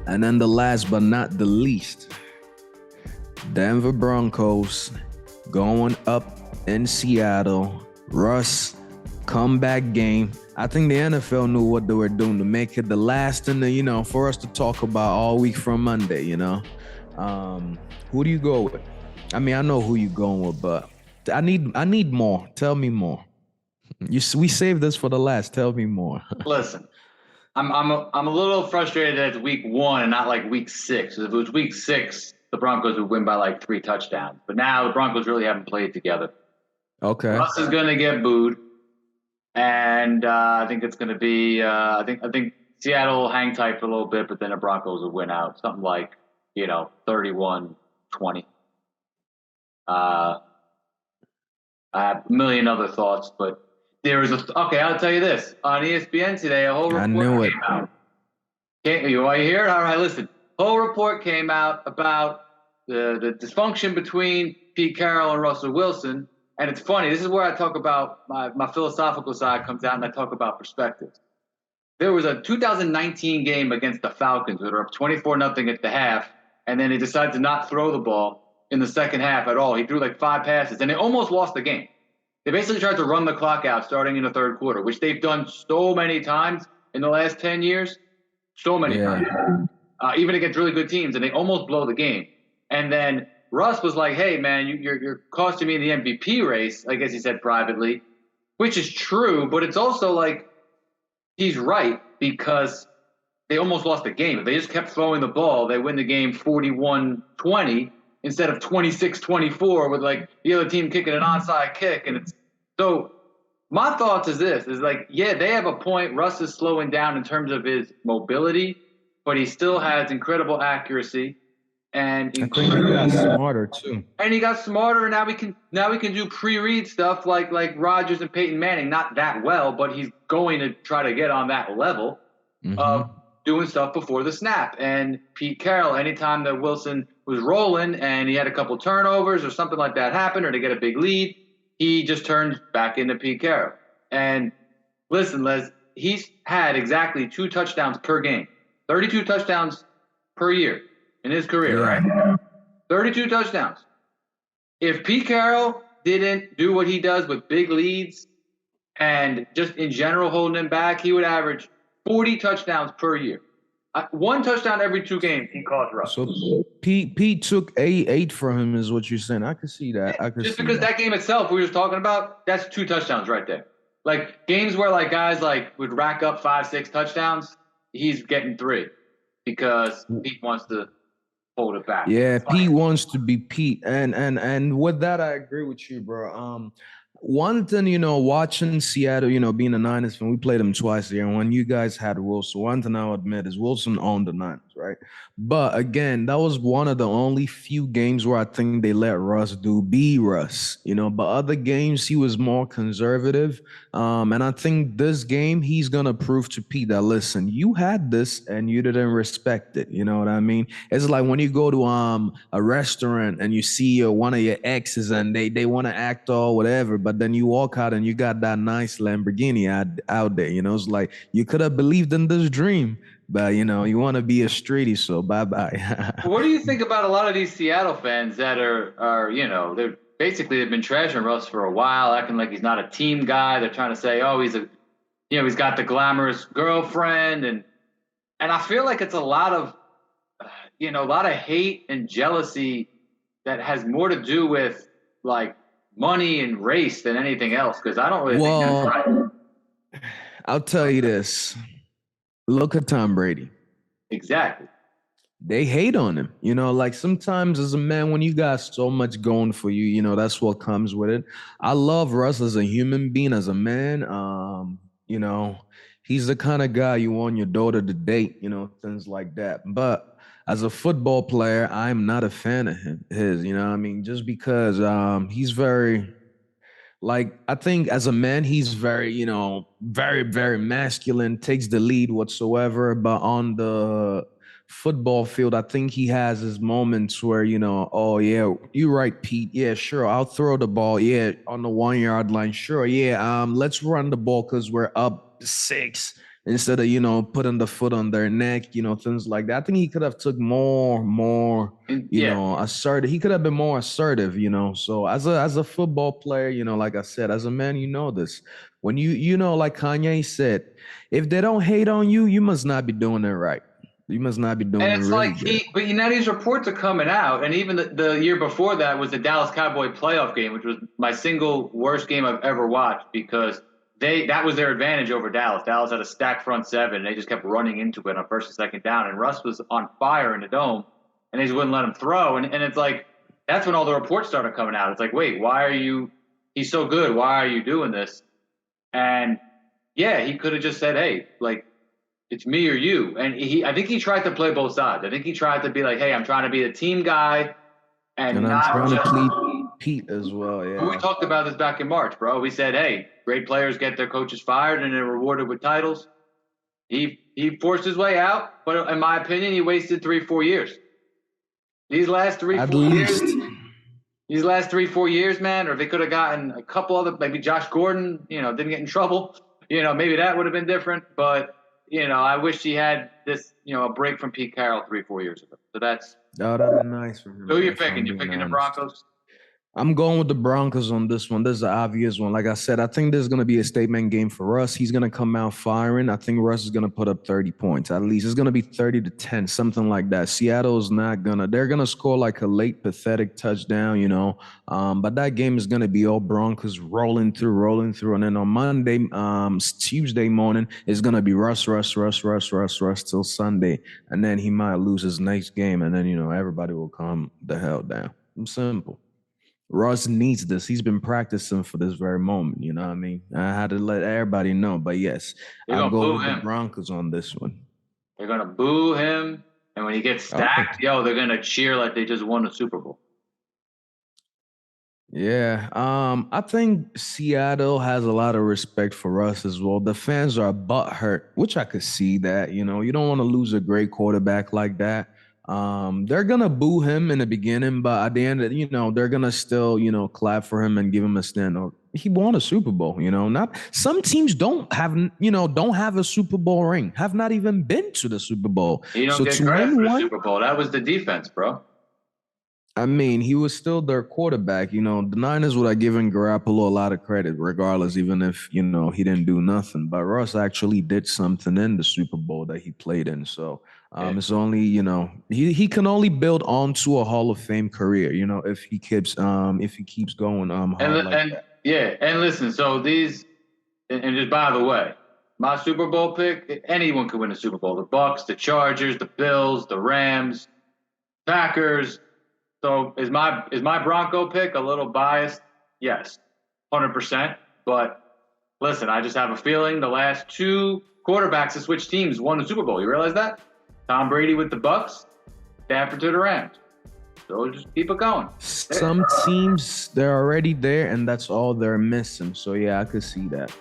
And then the last but not the least, Denver Broncos going up in Seattle. Russ, comeback game. I think the NFL knew what they were doing to make it the last in the, for us to talk about all week from Monday, Who do you go with? I mean, I know who you're going with, but I need more. Tell me more. We saved this for the last. Tell me more. Listen, I'm a little frustrated that it's week 1 and not like week 6. If it was week 6, the Broncos would win by like 3 touchdowns. But now the Broncos really haven't played together. Okay. Russ is going to get booed, and I think it's going to be. I think Seattle will hang tight for a little bit, but then the Broncos will win out, something like 31-20. I have a million other thoughts, but there was okay. I'll tell you this: on ESPN today, a whole report came out. You want to hear it? All right, listen. Whole report came out about the dysfunction between Pete Carroll and Russell Wilson. And it's funny. This is where I talk about my philosophical side comes out, and I talk about perspectives. There was a 2019 game against the Falcons. They were up 24-0 at the half, and then he decided to not throw the ball in the second half at all. He threw like 5 passes, and they almost lost the game. They basically tried to run the clock out starting in the third quarter, which they've done so many times in the last 10 years. So many times. Even against really good teams, and they almost blow the game. And then Russ was like, hey, man, you're costing me the MVP race, I guess he said privately, which is true, but it's also like he's right because they almost lost the game. If they just kept throwing the ball, they win the game 41-20 instead of 26-24 with like the other team kicking an onside kick. And it's so my thoughts is this, is like, yeah, they have a point. Russ is slowing down in terms of his mobility, but he still has incredible accuracy. And I think he got smarter too. And he got smarter, and now we can do pre-read stuff like Rodgers and Peyton Manning. Not that well, but he's going to try to get on that level of doing stuff before the snap. And Pete Carroll, anytime that Wilson was rolling and he had a couple turnovers or something like that happen, or to get a big lead, he just turns back into Pete Carroll. And listen, Les, he's had exactly 2 touchdowns per game, 32 touchdowns per year. In his career, right? 32 touchdowns. If Pete Carroll didn't do what he does with big leads and just in general holding him back, he would average 40 touchdowns per year. 1 touchdown every 2 games he caused Russ. So Pete took 8 from him is what you're saying. I could see that. Just because that game itself we were just talking about, that's 2 touchdowns right there. Like games where like guys like would rack up 5-6 touchdowns, he's getting 3 because Pete wants to hold it back. Yeah, Pete wants to be Pete. And with that, I agree with you, bro. One thing, watching Seattle, being a Niners fan, we played them twice a year. And when you guys had Wilson, one thing I'll admit is Wilson owned the Niners, right? But again, that was one of the only few games where I think they let Russ be Russ, but other games he was more conservative. And I think this game, he's going to prove to Pete that, listen, you had this and you didn't respect it. You know what I mean? It's like when you go to a restaurant and you see one of your exes and they want to act all whatever, but then you walk out and you got that nice Lamborghini out there. It's like you could have believed in this dream. But, you want to be a streety, so bye-bye. What do you think about a lot of these Seattle fans that are they've been trashing Russ for a while, acting like he's not a team guy. They're trying to say, oh, he's got the glamorous girlfriend. And I feel like it's a lot of hate and jealousy that has more to do with, like, money and race than anything else, because I don't really think that's right. I'll tell you this. Look at Tom Brady. Exactly. They hate on him. Like sometimes as a man, when you got so much going for you, that's what comes with it. I love Russ as a human being, as a man. He's the kind of guy you want your daughter to date, things like that. But as a football player, I'm not a fan of his, just because he's very... Like, I think as a man, he's very, very, very masculine, takes the lead whatsoever. But on the football field, I think he has his moments where, oh, yeah, you're right, Pete. Yeah, sure, I'll throw the ball. Yeah, on the 1 yard line. Sure, yeah, let's run the ball because we're up 6. instead of, putting the foot on their neck, things like that. I think he could have took more, assertive. He could have been more assertive, So as a football player, like I said, as a man, this. When like Kanye said, if they don't hate on you, you must not be doing it right. You must not be doing it really good. But these reports are coming out, and even the year before that was the Dallas Cowboy playoff game, which was my single worst game I've ever watched because that was their advantage over Dallas. Dallas had a stacked front seven, and they just kept running into it on first and second down, and Russ was on fire in the dome, and they just wouldn't let him throw, and it's like that's when all the reports started coming out. It's like, wait, why are you – he's so good. Why are you doing this? And, yeah, he could have just said, hey, like, it's me or you. And I think he tried to play both sides. I think he tried to be like, hey, I'm trying to be the team guy and not I'm trying to plead Pete as well. Yeah. We talked about this back in March, bro. We said, hey, great players get their coaches fired and they're rewarded with titles. He forced his way out, but in my opinion, he wasted 3-4 years. These last 3-4 years, man, or if they could have gotten a couple other, maybe Josh Gordon, didn't get in trouble, maybe that would have been different. But, I wish he had this, a break from Pete Carroll 3-4 years ago. So that's. Oh, that'd be nice for him. Who are you picking? You picking the Broncos? I'm going with the Broncos on this one. This is an obvious one. Like I said, I think this is going to be a statement game for Russ. He's going to come out firing. I think Russ is going to put up 30 points. At least it's going to be 30-10, something like that. Seattle's not going to. They're going to score like a late, pathetic touchdown, But that game is going to be all Broncos rolling through. And then on Monday, Tuesday morning, it's going to be Russ till Sunday. And then he might lose his next game. And then, everybody will calm the hell down. It's simple. Russ needs this. He's been practicing for this very moment. You know what I mean? I had to let everybody know. But yes, I'll go with the Broncos on this one. They're going to boo him. And when he gets stacked, they're going to cheer like they just won the Super Bowl. Yeah. I think Seattle has a lot of respect for Russ as well. The fans are butthurt, which I could see that. You don't want to lose a great quarterback like that. They're gonna boo him in the beginning, but at the end, they're gonna still, clap for him and give him a stand. He won a Super Bowl, Not some teams don't have a Super Bowl ring, have not even been to the Super Bowl. You don't get credit for the Super Bowl. That was the defense, bro. I mean, he was still their quarterback. The Niners would have given Garoppolo a lot of credit, regardless, even if, he didn't do nothing. But Russ actually did something in the Super Bowl that he played in. So it's only, he can only build onto a Hall of Fame career, if he keeps going. And listen, so these, and just by the way, my Super Bowl pick, anyone could win a Super Bowl. The Bucks, the Chargers, the Bills, the Rams, Packers. So is my Bronco pick a little biased? Yes, 100%. But listen, I just have a feeling the last two quarterbacks to switch teams won the Super Bowl. You realize that? Tom Brady with the Bucks, Stafford to the Rams. So just keep it going. Some teams, they're already there, and that's all they're missing. So, yeah, I could see that.